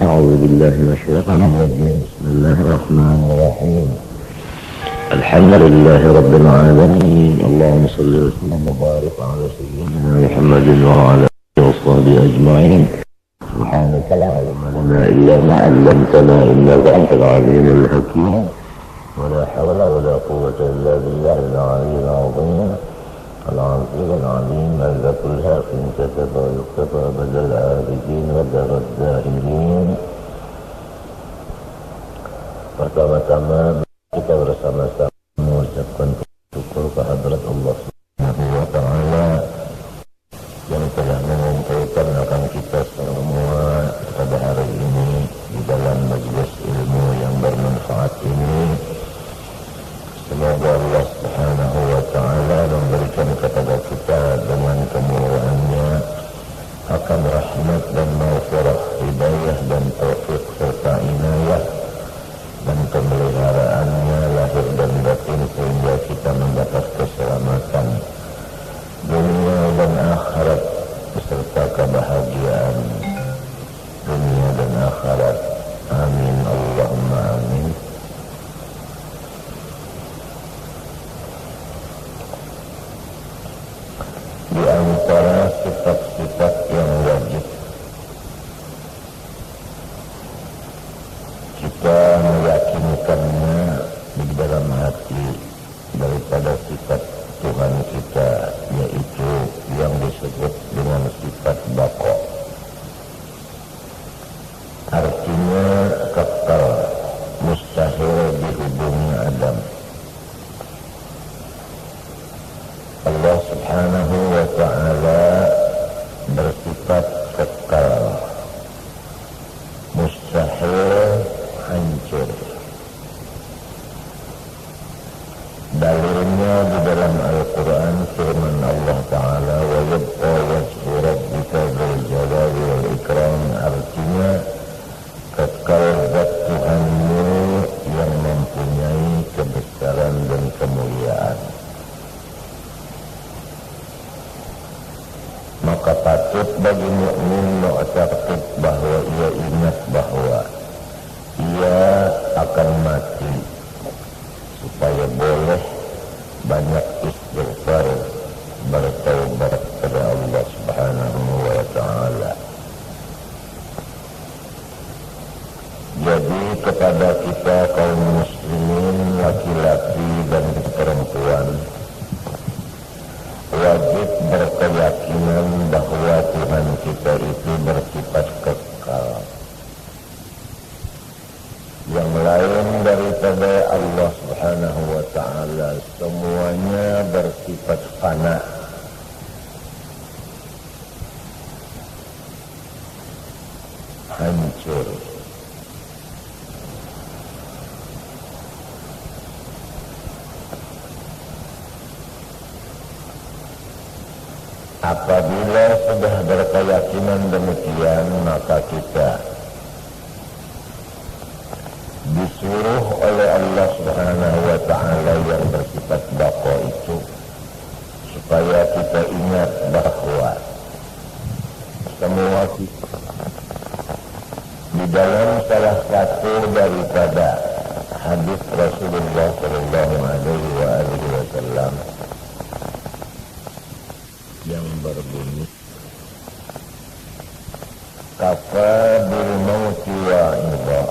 أعوذ بالله من الشيطان الرجيم. بسم الله الرحمن الرحيم. الحمد لله رب العالمين. اللهم صل وسلم وبارك على سيدنا محمد وعلى آله وصحبه أجمعين. سبحانك لا علم لنا إلا ما علمتنا إنك أنت العليم الحكيم. ولا حول ولا قوة إلا بالله العلي العظيم العظيم العليم. هذا كلها إن كتب ويكتفى بدل العابدين ودر الزاهدين. Pertama-tama kita bersama-sama mengucapkan syukur kehadrat Allah Subhanahu wa Ta'ala yang telah mengumpulkan akan kita semua pada hari ini di dalam majelis ilmu yang bermanfaat ini. Semoga Allah Subhanahu wa Ta'ala memberikan kepada kita dengan kemuliaannya akan rahmat dan maghfirah, hidayah dan taufik serta inayah dan pemeliharaannya lahir dan batin sehingga kita mendapat keselamatan dunia dan akhirat beserta kebahagiaan dunia dan akhirat. Amin Allahumma amin. Di antara sifat-sifat yang wajib kita meyakinkannya di dalam hati daripada sifat Tuhan kita, yaitu yang disebut dengan sifat baqo. Artinya kekal, mustahil dihubungi adam. Allah Subhanahu wa Ta'ala bersifat kekal, mustahil hancur. Dalilnya di dalam Al-Quran firman Allah Ta'ala wa yabqa wajhu rabbika dzul jalali wal ikram, artinya kekal zat Tuhanmu yang mempunyai kebesaran dan kemuliaan. Maka patut bagi mukmin mu'taqid bahwa ia ingat bahwa ia akan mati, supaya boleh banyak istighfar, bertaubat kepada Allah Subhanahu wa Ta'ala. Jadi kepada kita kaum muslimin laki-laki dan perempuan wajib berkeyakinan bahwa Tuhan kita itu bersifat kekal. Yang lain daripada Allah Subhanahu wa Ta'ala semuanya bersifat fana. Hancur. Apabila sudah berkeyakinan demikian, maka kita disuruh oleh Allah Subhanahu wa Ta'ala yang bersifat baqo itu supaya kita ingat bahwa semua kita di dalam salah satu daripada hadis Rasulullah sallallahu alaihi wasallam yang berbunyi kafa bil mauti wa'idha,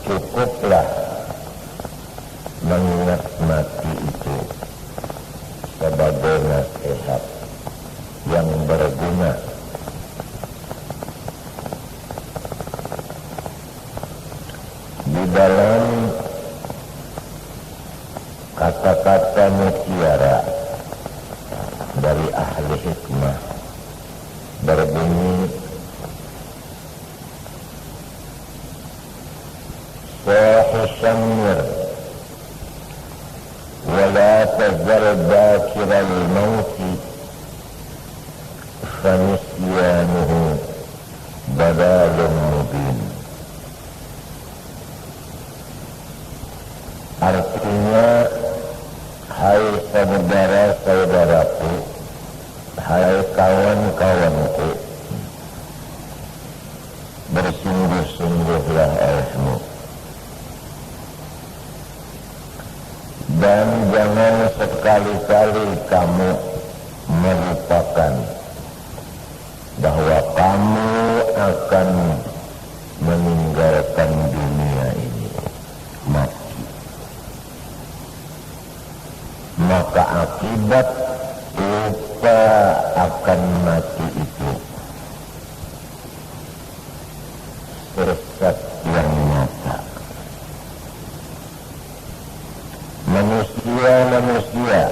cukuplah mengingat mati itu sebagai nasihat yang berguna. Di dalam kata-kata mutiara dari ahli hikmah berbunyi Sahi syamir wala tazal bakiral mauti fanisyanuhu badalun mubin. Artinya, hai saudara-saudaraku, hai kawan-kawanku, bersungguh-sungguhlah olehmu dan jangan sekali-kali kamu melupakan bahwa kamu akan meninggalkan dunia ini, mati. Maka akibat lupa akan mati itu sesat yang nyata. Manusia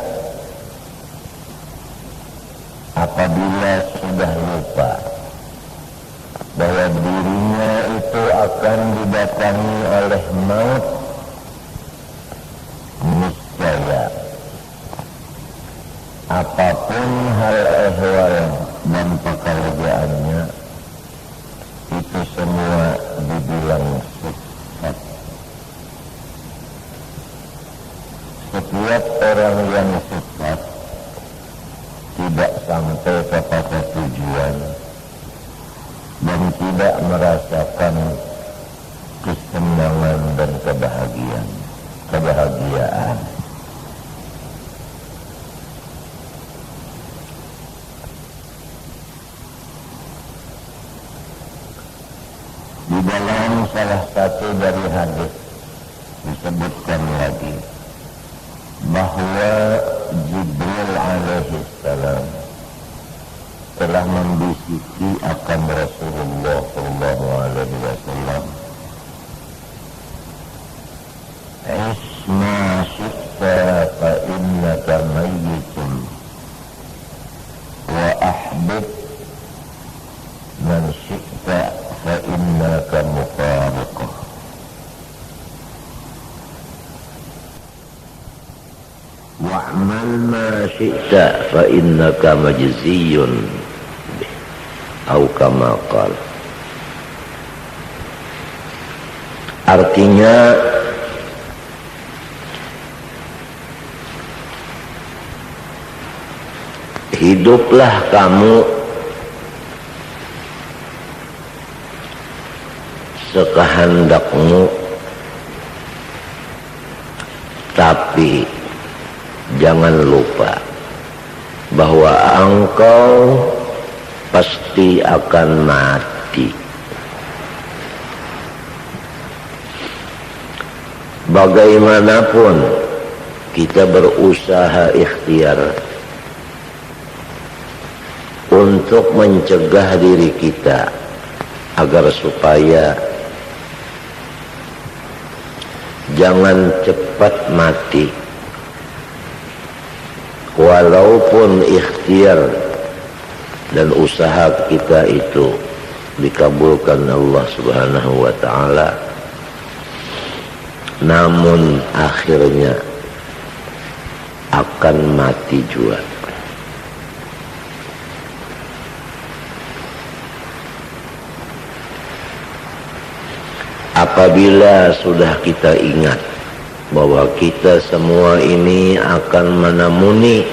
apabila sudah lupa bahwa dirinya itu akan didatangi oleh maut, niscaya apapun hal ehwal dan pekerjaannya itu semua dibilang sesat. Setiap orang yang sesat tidak sampai kepada tujuan dan tidak merasakan kesenangan dan kebahagiaan. Di dalam salah satu dari hadis disebutkan lagi bahwa Jibril alaihi salam telah membisiki akan Rasulullah sallallahu alaihi wasallam, "Isma syi'ta fa innaka mayyitun wa ahbib man syi'ta fa innaka mufariquh." Wa'mal ma syi'ta fa innaka majziyun bih, atau kama qala. Artinya hiduplah kamu sekehendakmu, tapi jangan lupa bahwa engkau pasti akan mati. Bagaimanapun kita berusaha ikhtiar untuk mencegah diri kita agar supaya jangan cepat mati, walaupun ikhtiar dan usaha kita itu dikabulkan Allah Subhanahu wa ta'ala, namun akhirnya akan mati juga. Apabila sudah kita ingat bahwa kita semua ini akan menemui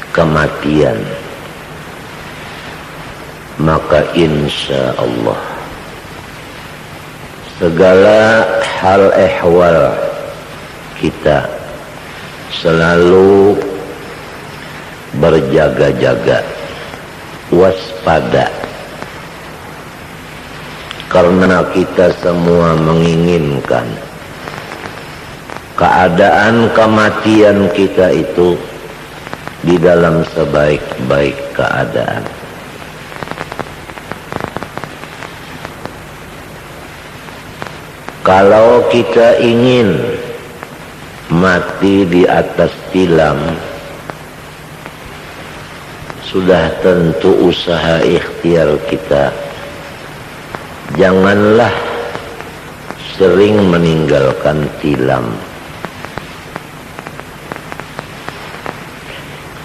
kematian, maka insya Allah segala hal ehwal kita selalu berjaga-jaga, waspada, karena kita semua menginginkan keadaan kematian kita itu di dalam sebaik-baik keadaan. Kalau kita ingin mati di atas tilam, sudah tentu usaha ikhtiar kita janganlah sering meninggalkan tilam.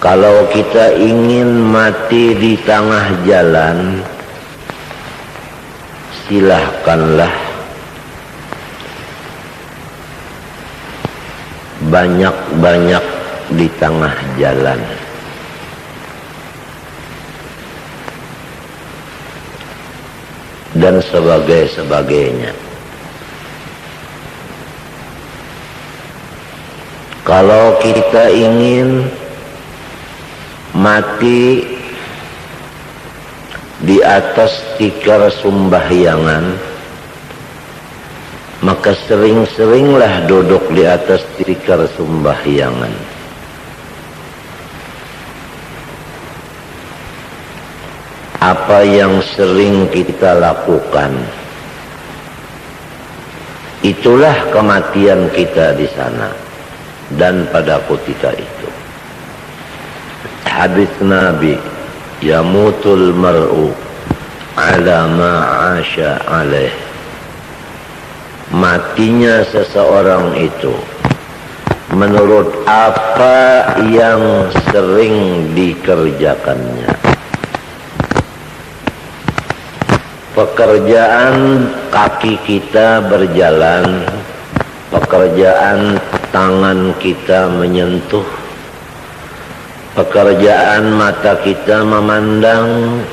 Kalau kita ingin mati di tengah jalan, silahkanlah banyak-banyak di tengah jalan. dan sebagainya. Kalau kita ingin mati di atas tikar sembahyangan, maka sering-seringlah duduk di atas tikar sembahyangan. Apa yang sering kita lakukan, itulah kematian kita di sana dan pada ketika itu. Hadis Nabi, yamutul mar'u ala ma 'asha alaih. Matinya seseorang itu menurut apa yang sering dikerjakannya. Pekerjaan kaki kita berjalan, pekerjaan tangan kita menyentuh, pekerjaan mata kita memandang,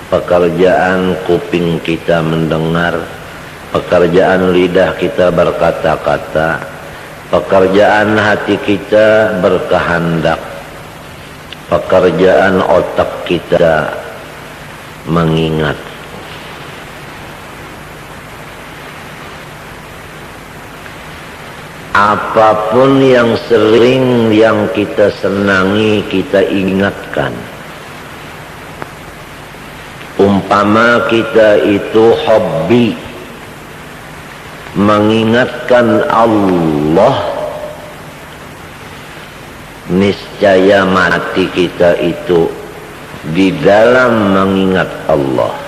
pekerjaan kuping kita mendengar, pekerjaan lidah kita berkata-kata, pekerjaan hati kita berkehendak, pekerjaan otak kita mengingat. Apapun yang sering yang kita senangi, kita ingatkan. Umpama kita itu hobi mengingatkan Allah, niscaya mati kita itu di dalam mengingat Allah.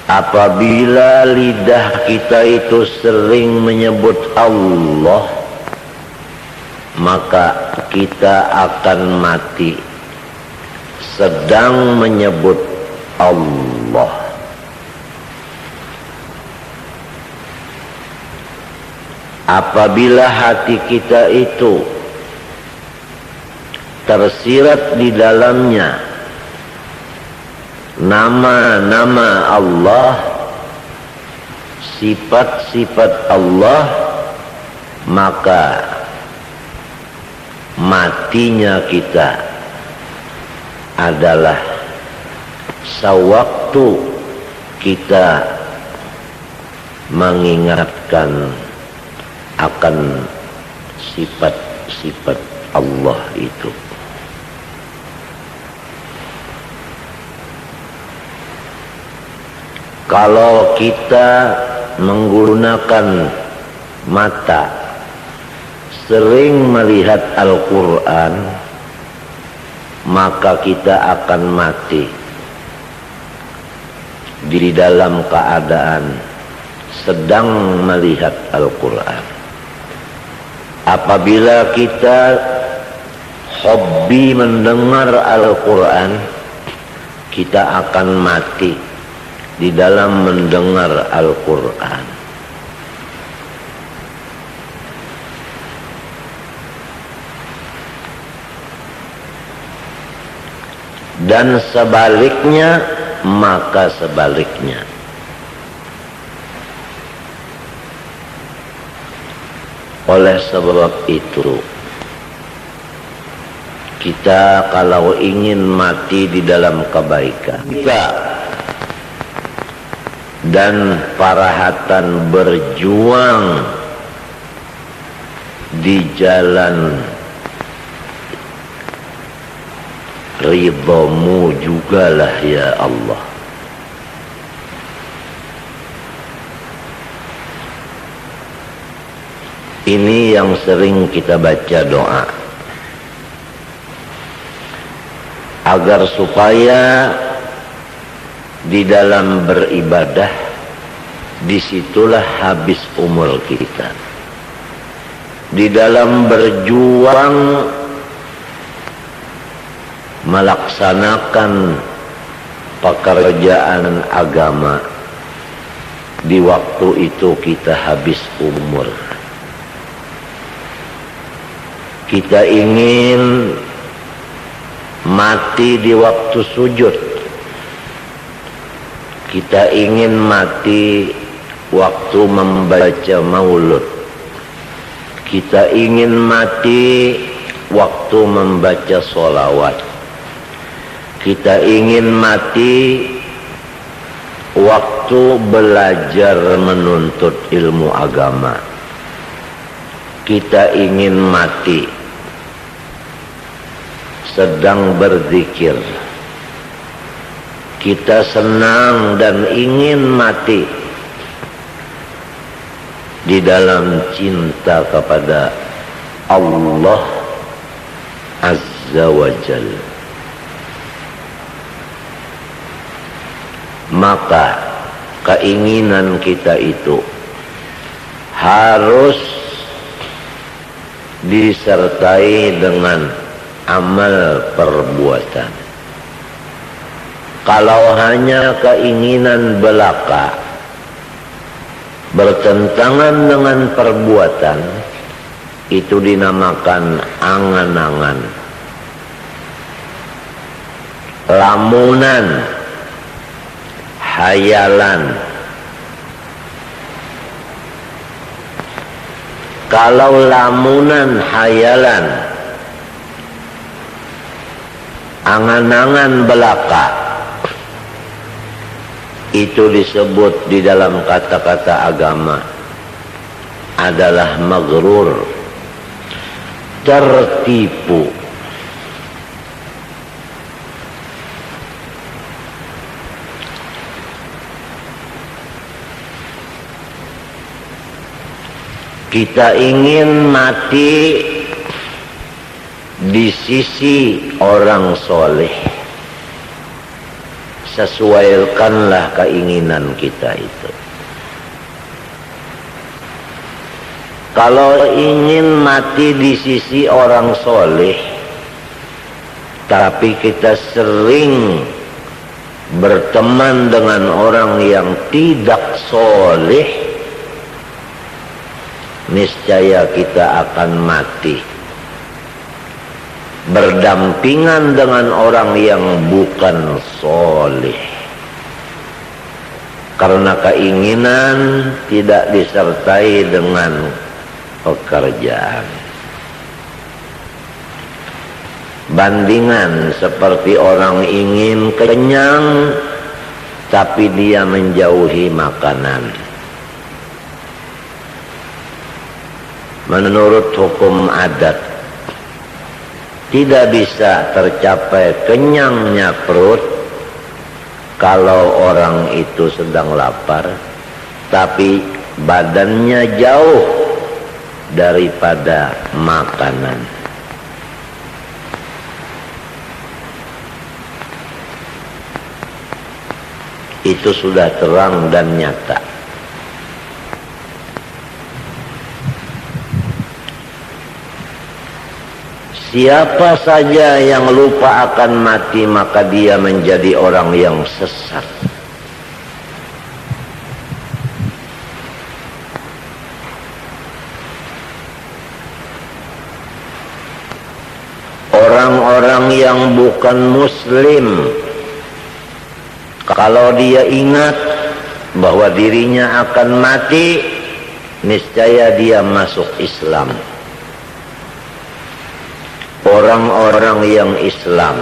Apabila lidah kita itu sering menyebut Allah, maka kita akan mati sedang menyebut Allah. Apabila hati kita itu tersirat di dalamnya nama-nama Allah, sifat-sifat Allah, maka matinya kita adalah sewaktu kita mengingatkan akan sifat-sifat Allah itu. Kalau kita menggunakan mata sering melihat Al-Quran, maka kita akan mati di dalam keadaan sedang melihat Al-Quran. Apabila kita hobi mendengar Al-Quran, kita akan mati di dalam mendengar Al-Quran. Dan sebaliknya, maka sebaliknya. Oleh sebab itu, kita kalau ingin mati di dalam kebaikan, dan parahatan berjuang di jalan ridhamu jugalah ya Allah. Ini yang sering kita baca doa agar supaya di dalam beribadah, disitulah habis umur kita. Di dalam berjuang melaksanakan pekerjaan agama, di waktu itu kita habis umur. Kita ingin mati di waktu sujud, Kita ingin mati waktu membaca maulud. Kita ingin mati waktu membaca sholawat. Kita ingin mati waktu belajar menuntut ilmu agama. Kita ingin mati sedang berzikir. Kita senang dan ingin mati di dalam cinta kepada Allah Azza wa Jalla. Maka keinginan kita itu harus disertai dengan amal perbuatan. Kalau hanya keinginan belaka bertentangan dengan perbuatan, itu dinamakan angan-angan, lamunan, hayalan. Kalau lamunan, hayalan, angan-angan belaka, itu disebut di dalam kata-kata agama adalah maghrur, tertipu. Kita ingin mati di sisi orang soleh. Sesuaikanlah keinginan kita itu. Kalau ingin mati di sisi orang soleh, tapi kita sering berteman dengan orang yang tidak soleh, niscaya kita akan mati berdampingan dengan orang yang bukan soleh, karena keinginan tidak disertai dengan pekerjaan. Bandingan seperti orang ingin kenyang tapi dia menjauhi makanan. Menurut hukum adat, tidak bisa tercapai kenyangnya perut kalau orang itu sedang lapar, tapi badannya jauh daripada makanan. Itu sudah terang dan nyata. Siapa saja yang lupa akan mati, maka dia menjadi orang yang sesat. Orang-orang yang bukan muslim, kalau dia ingat bahwa dirinya akan mati, niscaya dia masuk Islam. Orang-orang yang Islam,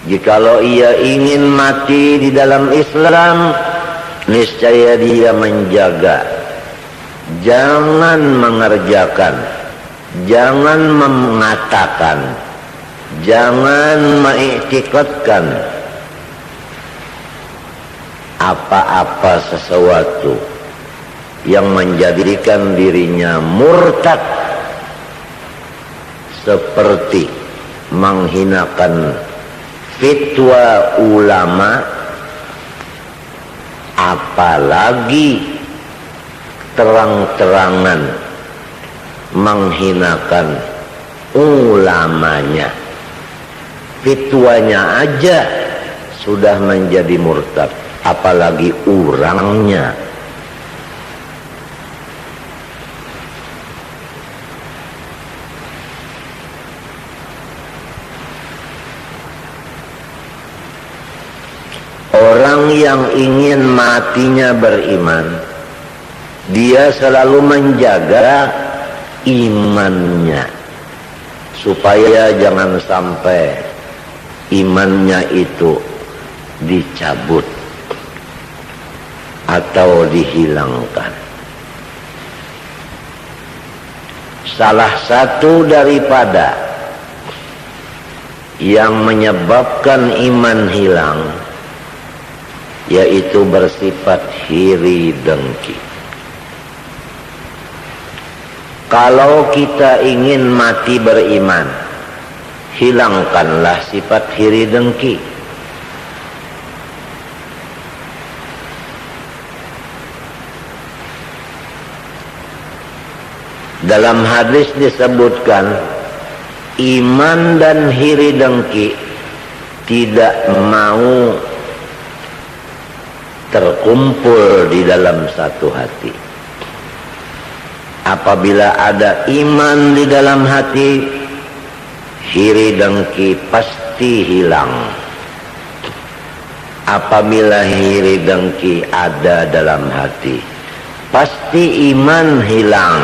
jikalau ia ingin mati di dalam Islam, niscaya dia menjaga, jangan mengerjakan, jangan mengatakan, jangan mengiktikadkan apa-apa sesuatu yang menjadikan dirinya murtad, seperti menghinakan fatwa ulama, apalagi terang-terangan menghinakan ulamanya. Fatwanya aja sudah menjadi murtad, apalagi orangnya. Orang orang yang ingin matinya beriman, dia selalu menjaga imannya supaya jangan sampai imannya itu dicabut atau dihilangkan. Salah satu daripada yang menyebabkan iman hilang yaitu bersifat iri dengki. Kalau kita ingin mati beriman, hilangkanlah sifat iri dengki. Dalam hadis disebutkan, iman dan iri dengki tidak mau terkumpul di dalam satu hati. Apabila ada iman di dalam hati, iri dengki pasti hilang. Apabila iri dengki ada dalam hati, pasti iman hilang.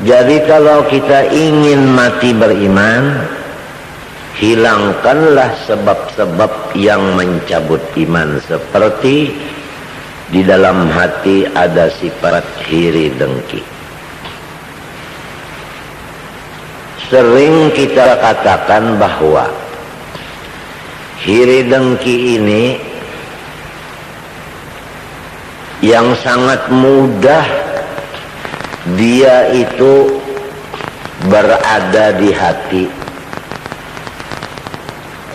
Jadi kalau kita ingin mati beriman, hilangkanlah sebab-sebab yang mencabut iman, seperti di dalam hati ada sifat iri dengki. Sering kita katakan bahwa iri dengki ini yang sangat mudah dia itu berada di hati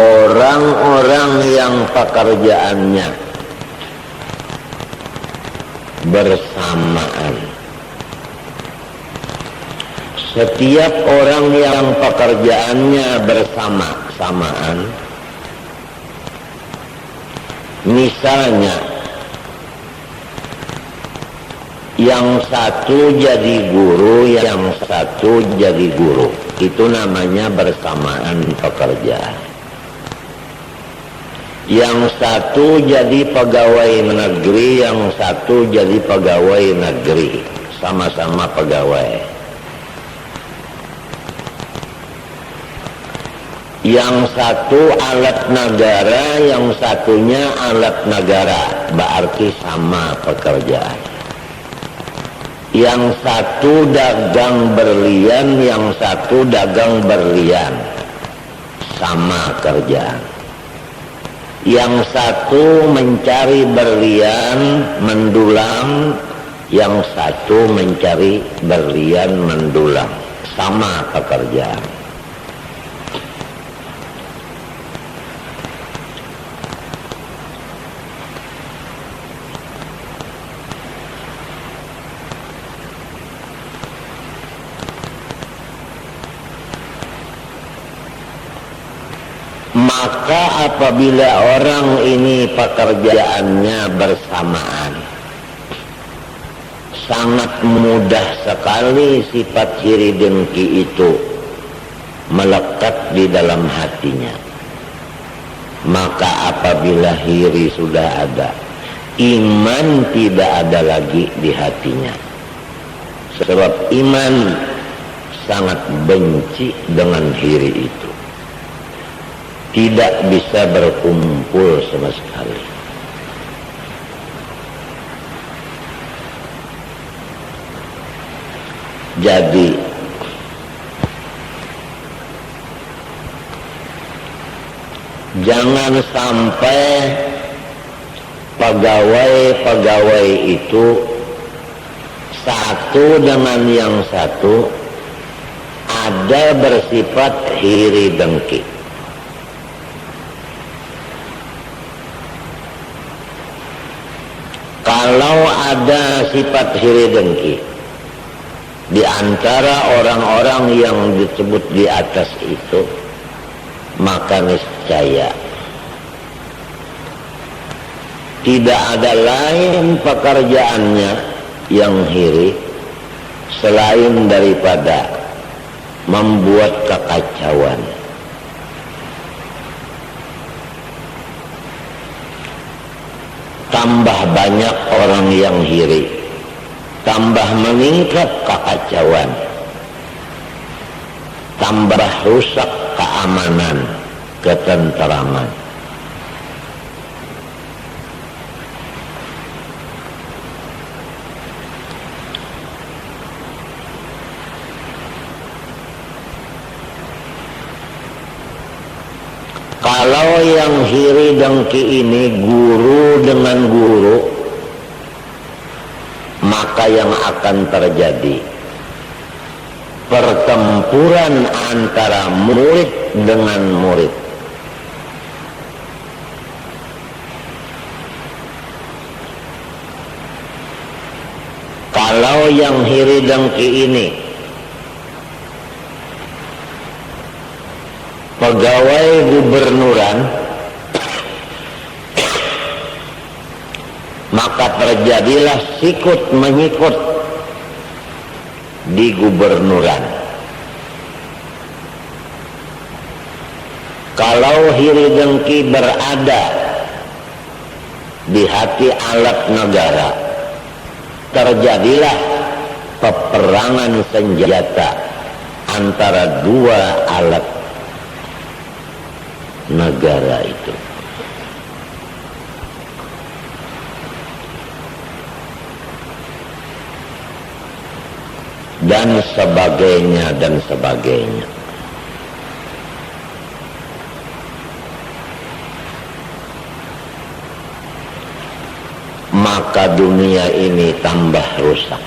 orang-orang yang pekerjaannya bersamaan. Setiap orang yang pekerjaannya bersamaan, misalnya yang satu jadi guru, yang satu jadi guru, itu namanya bersamaan pekerjaan. Yang satu jadi pegawai negeri, yang satu jadi pegawai negeri, sama-sama pegawai. Yang satu alat negara, yang satunya alat negara, berarti sama pekerjaan. Yang satu dagang berlian, yang satu dagang berlian, sama kerjaan. Yang satu mencari berlian mendulang, yang satu mencari berlian mendulang, sama pekerjaan. Maka apabila orang ini pekerjaannya bersamaan, sangat mudah sekali sifat iri dengki itu melekat di dalam hatinya. Maka apabila iri sudah ada, iman tidak ada lagi di hatinya. Sebab iman sangat benci dengan iri itu, tidak bisa berkumpul sama sekali. Jadi jangan sampai pegawai-pegawai itu satu dengan yang satu ada bersifat iri dengki. Kalau ada sifat iri dengki di antara orang-orang yang disebut di atas itu, maka niscaya tidak ada lain pekerjaannya yang iri selain daripada membuat kekacauan, tambah banyak orang yang hiri, tambah meningkat kekacauan, tambah rusak keamanan, ketenteraman. Kalau yang hiri dengki ini guru dengan guru, maka yang akan terjadi pertempuran antara murid dengan murid. Kalau yang hiri dengki ini pegawai gubernuran, maka terjadilah sikut menyikut di gubernuran. Kalau hiri dengki berada di hati alat negara, terjadilah peperangan senjata antara dua alat negara itu. Dan sebagainya dan sebagainya. Maka dunia ini tambah rusak.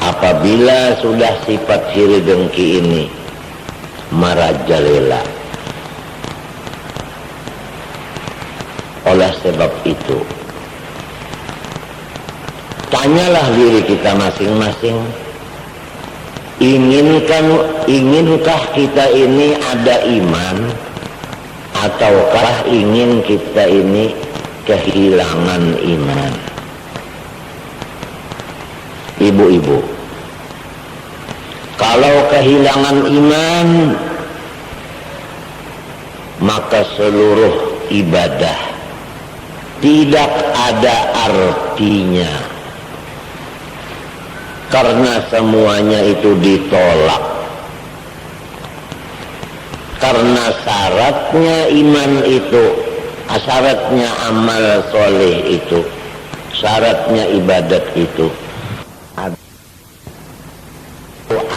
Apabila sudah sifat hiri dengki ini merajalela. Oleh sebab itu, tanyalah diri kita masing-masing, inginkah kita ini ada iman, ataukah ingin kita ini kehilangan iman? Ibu-ibu, kalau kehilangan iman, maka seluruh ibadah tidak ada artinya, karena semuanya itu ditolak. Karena syaratnya iman itu, syaratnya amal soleh itu, syaratnya ibadat itu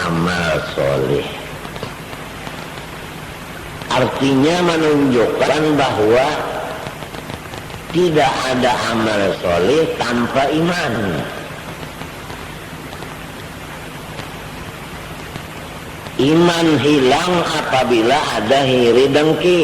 amal soleh. Artinya menunjukkan bahwa tidak ada amal soleh tanpa iman. Iman hilang apabila ada hiri dengki.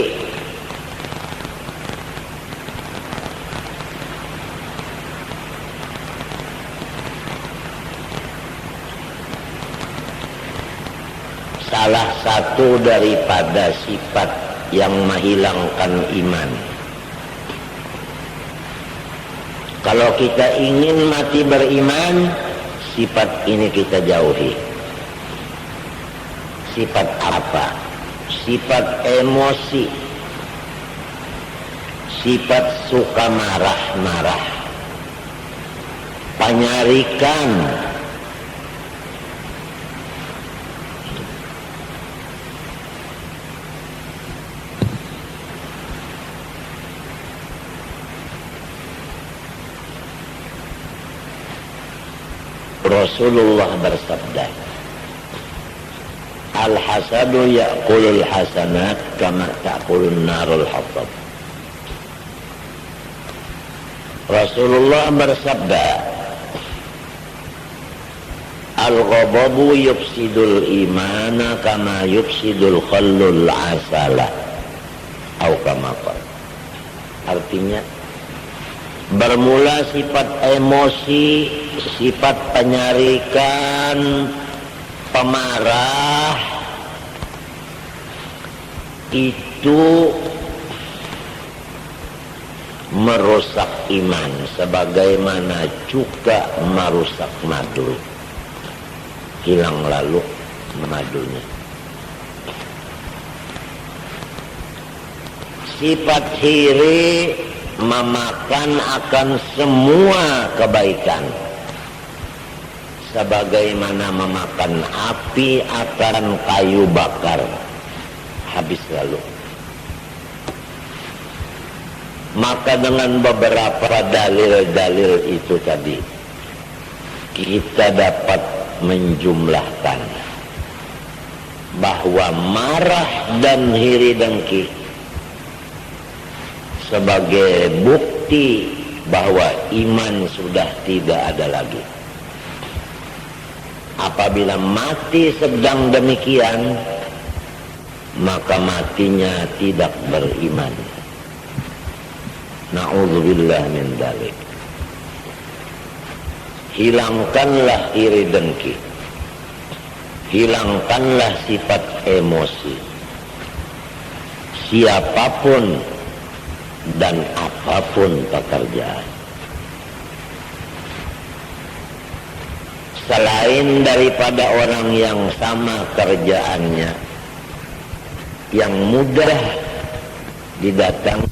Salah satu daripada sifat yang menghilangkan iman. Kalau kita ingin mati beriman, sifat ini kita jauhi. Sifat apa? Sifat emosi, sifat suka marah-marah, penyarikan, Rasulullah bersabda, Al-hasadu ya'kulul hasanat kama ta'kulun narul hatab. Rasulullah bersabda, Al-ghadabu yufsidul imana kama yufsidul khallul asala. Atau kama qala. Artinya, bermula sifat emosi, sifat penyarikan, pemarah, itu merusak iman, sebagaimana juga merusak madu. Hilang lalu madunya. Sifat hiri memakan akan semua kebaikan, sebagaimana memakan api akan kayu bakar, habis lalu. Maka dengan beberapa dalil-dalil itu tadi, kita dapat menjumlahkan bahwa marah dan iri dengki sebagai bukti bahwa iman sudah tidak ada lagi. Apabila mati sedang demikian, maka matinya tidak beriman. Na'udzubillah min dzalik. Hilangkanlah iri dengki, hilangkanlah sifat emosi, siapapun dan apapun pekerjaan. Selain daripada orang yang sama kerjaannya, yang mudah didatang